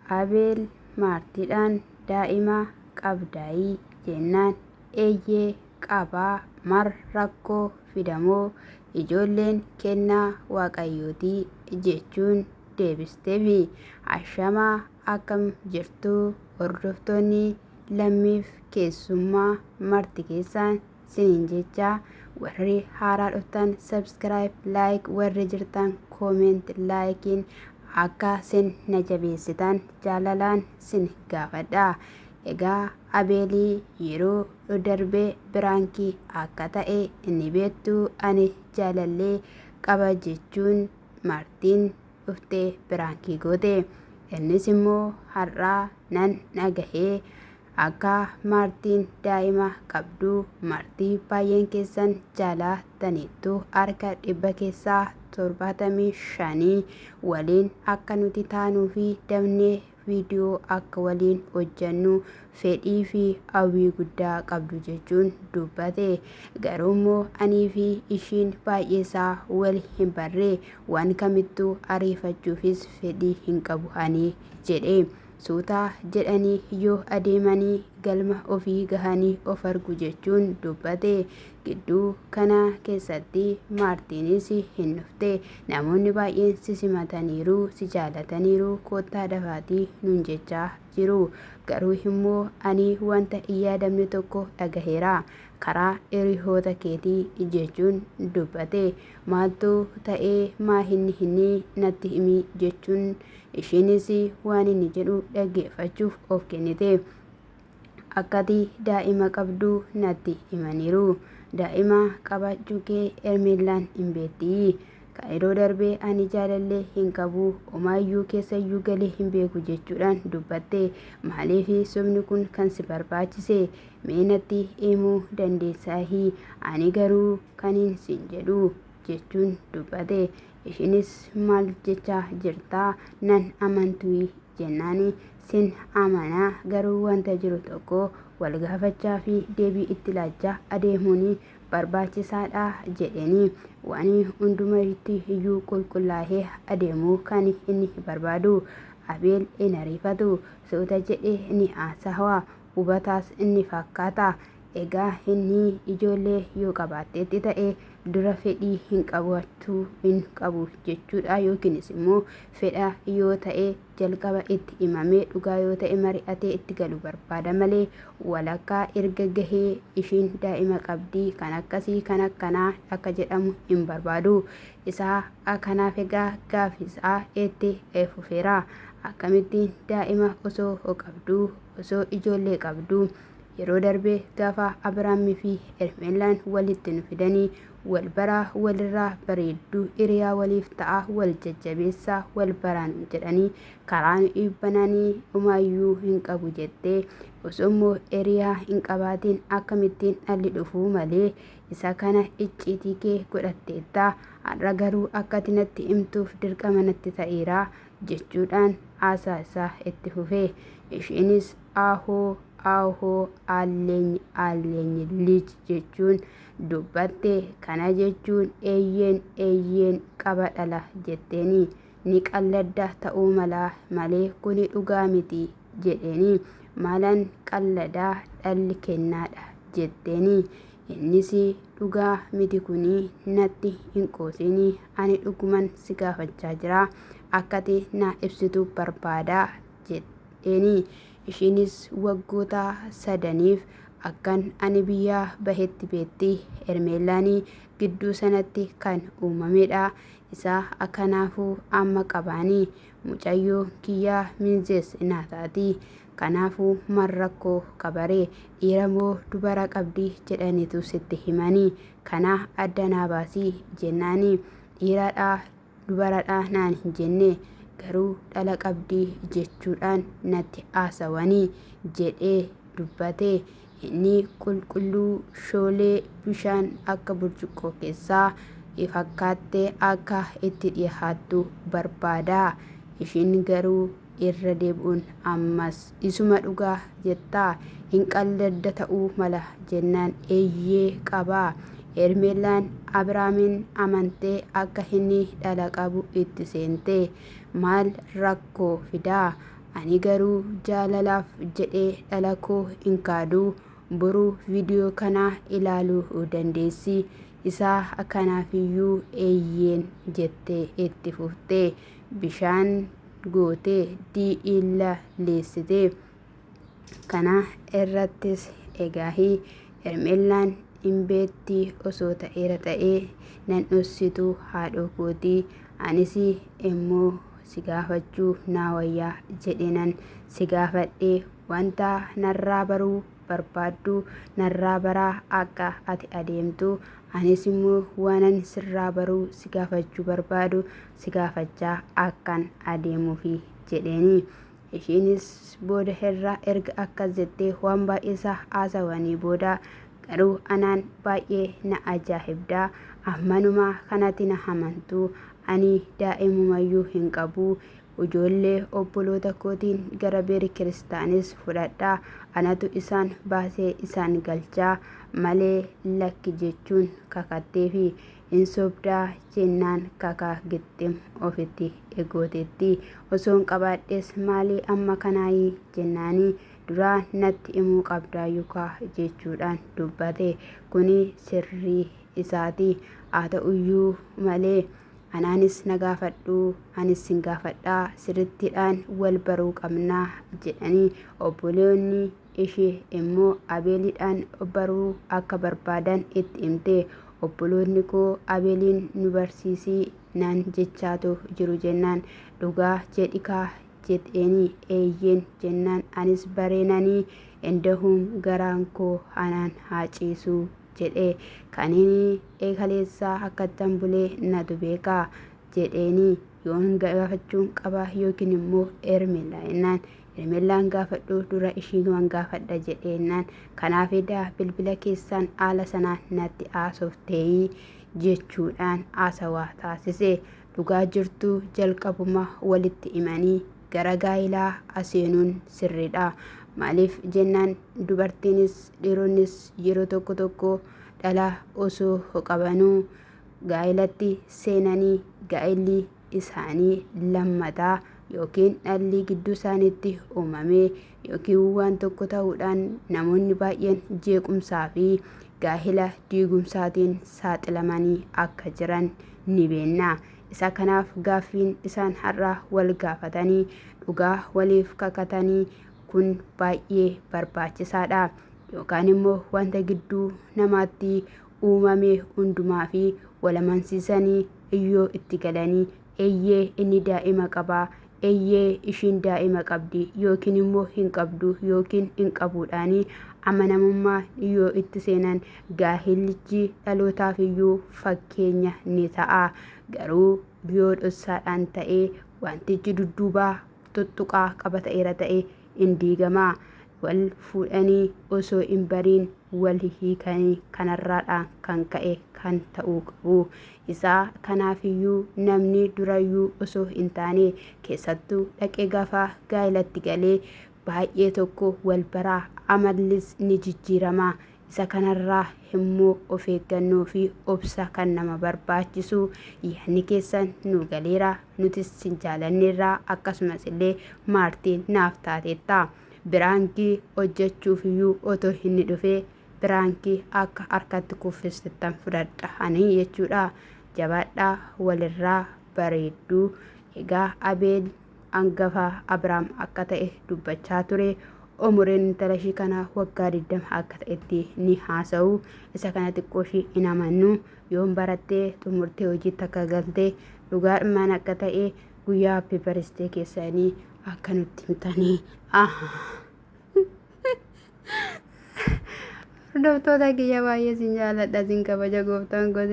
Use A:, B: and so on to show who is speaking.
A: Abeel maartiidhaan daa'ima qabdaayii jennaan eeyyee qabaa mar rakkoo fidamoo ijoolleen kennaa waaqayyootii jechuun deebisteefi. Ashamaa akkam jirtuu hordoftoonni lammiif keessummaa marti keessaan siniin jechaa warri haaraa dhuftan subscribe like warri jirtan comment likein akka sin na jabeessitan jaalalaan sin gaafadha. Egaa Abeelii yeroo darbee biraankii akka ta'e inni beektu ani jaalallee qaba jechuun martiin dhuftee biraankii goote. Innis immoo har'aa nan dhagahee akka martiin daa'ima qabduu martii baay'een keessan jaalataniittu harka 100 keessaa 75 waliin akka nuti taanuu fi dabnee viidiyoo akka waliin hojjannu fedhii fi hawwii guddaa qabdu jechuun dubbate. Garuu immoo anii fi ishiin baay'eesaa wal hin barree waan kamittuu ariifachuufis fedhii hin qabu ani jedhe. Suutaa jedhanii yoo adeemanii galma ofii gahanii of argu jechuun dubbate. Gidduu kana keessatti maartiinis hin dhufte. Namoonni baay'een si simataniiru si jaalataniiru kottaa dafaatii nuun jechaa jiru. Garuu immoo ani wanta hin yaadamne tokko dhagaheera karaa hiriyoota keetii jechuun dubbate. Maaltu ta'ee maa hinni natti himi jechuun ishiinis waan inni jedhu dhaggeeffachuuf of kennite. Akkati daa'ima qabduu natti himaniiru. Daa'ima qabachuu kee Hermeellaan hin beektii. Yeroo darbee ani jaalallee hin qabu homaayyuu keessayyuu galee hin beeku jechuudhaan dubbatte. Maaliif sobni kun kan si barbaachise mee natti himuu dandeessaahi ani garuu kaniin sin jedhu jechuun dubbate. Ishiinis maal jechaa jirtaa nan amantuu jennaani sin amanaa garuu wanta jiru tokko wal gaafachaa fi deebii itti laachaa adeemuun barbaachisaadha jedhanii waan hundumaatti iyyuu qulqullaa'ee adeemuu kan inni barbaadu. Abeel hin ariifatu suuta jedhee ni haasawaa hubataas inni fakkaata. Egaa inni ijoollee yoo qabaatteetti ta'e dura fedhii hin qabaachuu hin qabu jechuudha yookiinis immoo fedha yoo ta'e jalqaba itti himamee dhugaa yoo ta'e mari'atee itti galu barbaada malee walakkaa erga gahee ishiin daa'ima qabdii kan akkasii kan akkanaa akka jedhamu hin barbaadu. Isaa kanaaf egaa gaaffisaa itti fufeera. Akkamittiin daa'ima osoo qabduu osoo ijoollee qabduu yeroo darbee gaafa Abiraamii fi Hermeelaan walitti nu fidanii wal baraa walirraa bareedduu hiriyaa waliif ta'a wal jajjabeessaa wal baraan jedhanii karaan bananii homaayyuu hin qabu jettee osoo immoo hiriyaa hin qabaatiin akkamittiin dhalli dhufuu malee isa kana icciitii kee godhatteetta. Har'a garuu akkati natti himtuuf dirqama natti ta'eera jechuudhaan haasaa isaa itti fufe. Ishiinis ahoo alleenyi lij jechuun dubbatte. Kana jechuun eeyyeen qaba dhala jetteeni ni qalladda ta'uu malaa malee kuni dhugaa miti jedheeni. Maalan qalladaa dhalli kennaadha jetteeni. Innis dhugaa miti kuni natti hin qoosini ani dhuguman si gaafachaa jira akkati na ibsitu barbaadaa jedheeni. Ishiinis waggoota 3 akkan ani biyyaa bahetti beetti. Hermeellaanii gidduu sanatti kan uumamedha. Isaa akkanaafuu amma qabaanii mucayyoo kiyyaa minzees naataati. Kanaafuu marrakkoo kabaree dhiira moo dubara qabdii jedhaniitu sitti himanii. Kana adda naa baasii jennaanii dhiiradhaa dubaradhaa naan hin jenne garuu dhala qabdii jechuudhaan natti haasawanii jedhee dubbate. Inni qulqulluu shoolee bishaan akka burcuqqoo keessaa fakkaattee akka itti dhiyaattu barbaada. Ishiin garuu irra deebi'uun ammas isuma dhugaa jettaa hin qalladda ta'uu mala jennaan eeyyee qabaa. Hermeellaan Abiraamin amantee akka inni dhala qabu itti seentee maal rakkoo fidaa Ani garuu jaalalaaf jedhee dhala koo hin kaaduu. Boruu viidiyoo kana ilaaluu dandeessi. Isaa kanaafiyyuu eeyyeen jettee itti fuftee bishaan gootee diileessite. Kana irrattis egaahii Hermeellaan dhimbeetti osoo ta'eera ta'ee nan dhossitu haadhoo kootii. Anis immoo si gaafachuu naa wayyaa jedheenan si gaafadhee wanta narraa baruu barbaaddu narraa baraa akka ati adeemtu. Anis immoo waanan sirraa baruu si gaafachuu barbaadu si gaafachaa akkan adeemuufi jedheeni. Ishiinis booda irraa erga akkas jettee waan baay'eesaa haasawanii booda garuu anaan baay'ee na ajaa'ibdaa. Ammanumaa kanatti na amantuu. Ani daa'imumayyuu hin qabu. Ijoollee obboloota kootiin gara beeri kiristaanis fudhadhaa. Anatu isaan baasee isaan galchaa malee lakki jechuun kakatteefi hin sobdaa jennaan kakaa gixxim ofitti eegooteetti. Osoon qabaadhees maalii amma kanaayii jennaanii duraa natti himuu qabdaa yookaa jechuudhaan dubbate. Kuni sirrii isaati. Haa ta'uyyuu malee anaanis na gaafadhuu anis sin gaafadhaa sirrittiidhaan wal baruu qabnaa jedhanii obboloonni ishee immoo abeeliidhaan baruu akka barbaadan itti himte. Obboloonni koo abeeliin nu barsiisii naan jechaatu jiru jennaan dhugaa jedhikaa jedheeni eeyyeen jennaan anis bareenanii endahuun garaan koo anaan haa ciisuu jedhe. Kanini eegaleessaa akkattan bulee natu beekaa jedheeni yoon gaafachuun qaba yookiin immoo Hermeellaa jennaan. Hermeellaan gaafadhuu dura ishiinumaan gaafadha jedheenaan kanaaf edaa bilbila keessaan haala sanaan natti haasofteeyii jechuudhaan haasawaa taasise. Dhugaa jirtuu jalqabuma walitti himanii gara gaa'ilaa aseenuun sirriidha. Maaliif jennaan dubartiinis dhiironnis yeroo tokko tokko dhala osoo qabanuu gaa'ilatti seenanii gaa'illi isaanii lammataa yookiin dhalli gidduu isaaniitti uumamee yookiin waan tokko ta'uudhaan namoonni baay'een jeequmsaa fi gaa'ila diigumsaatiin saaxilamanii akka jiran ni beekna. Isa kanaaf gaaffiin isaan har'a wal gaafatanii dhugaa waliif kakatanii kun baay'ee barbaachisaadha. Yookaan immoo wanta gidduu namaatti uumame hundumaa fi wal amansiisanii iyyoo itti galanii eeyyee inni daa'ima qabaa eeyyee ishiin daa'ima qabdi yookiin immoo hin qabdu yookiin hin qabuudhaanii amanamummaa iyyoo itti seenan gaa'illichi dhalootaaf iyyuu fakkeenya ni ta'a. Garuu yoo dhossaadhaan ta'ee wantichi dudduubaa tuttuqaa qaba ta'eera ta'e hin diigamaa. Wal fuudhanii osoo hin bariin wal hiikanii kanarraadhaan kan ka'e kan ta'uu qabu. Isaa kanaafiyyuu namni durayyuu osoo hin taane keessattuu dhaqee gaafa gaa'ilatti galee baay'ee tokko wal baraa amallis ni jijjiirama. Isa kanarraa immoo of eeggannoo fi obsa kan nama barbaachisu. Yaadni keessan nu galeera nutis sin jaalanneerraa akkasumas illee maartiin naaf taateetta. Biraankii hojjechuuf iyyuu otoo inni dhufee biraankii akka harkatti kuffisattan fudhadha ani jechuudha. Jabaadhaa walirraa bareedduu. Egaa Abeel hangafaa Abrahaam akka ta'e dubbachaa ture. Umuriin intala ishii kanaa waggaa 20 akka ta'etti ni haasa'u. Isa kana xiqqoo ishii hin amannu. Yoon barattee xumurtee hojiitti akka galtee dhugaadhumaan akka ta'e guyyaa happy birthday keessanii akka nutti himtanii. Hordoftoota kiyya baay'ee sin jaalladha sin kabaja gooftaan koo.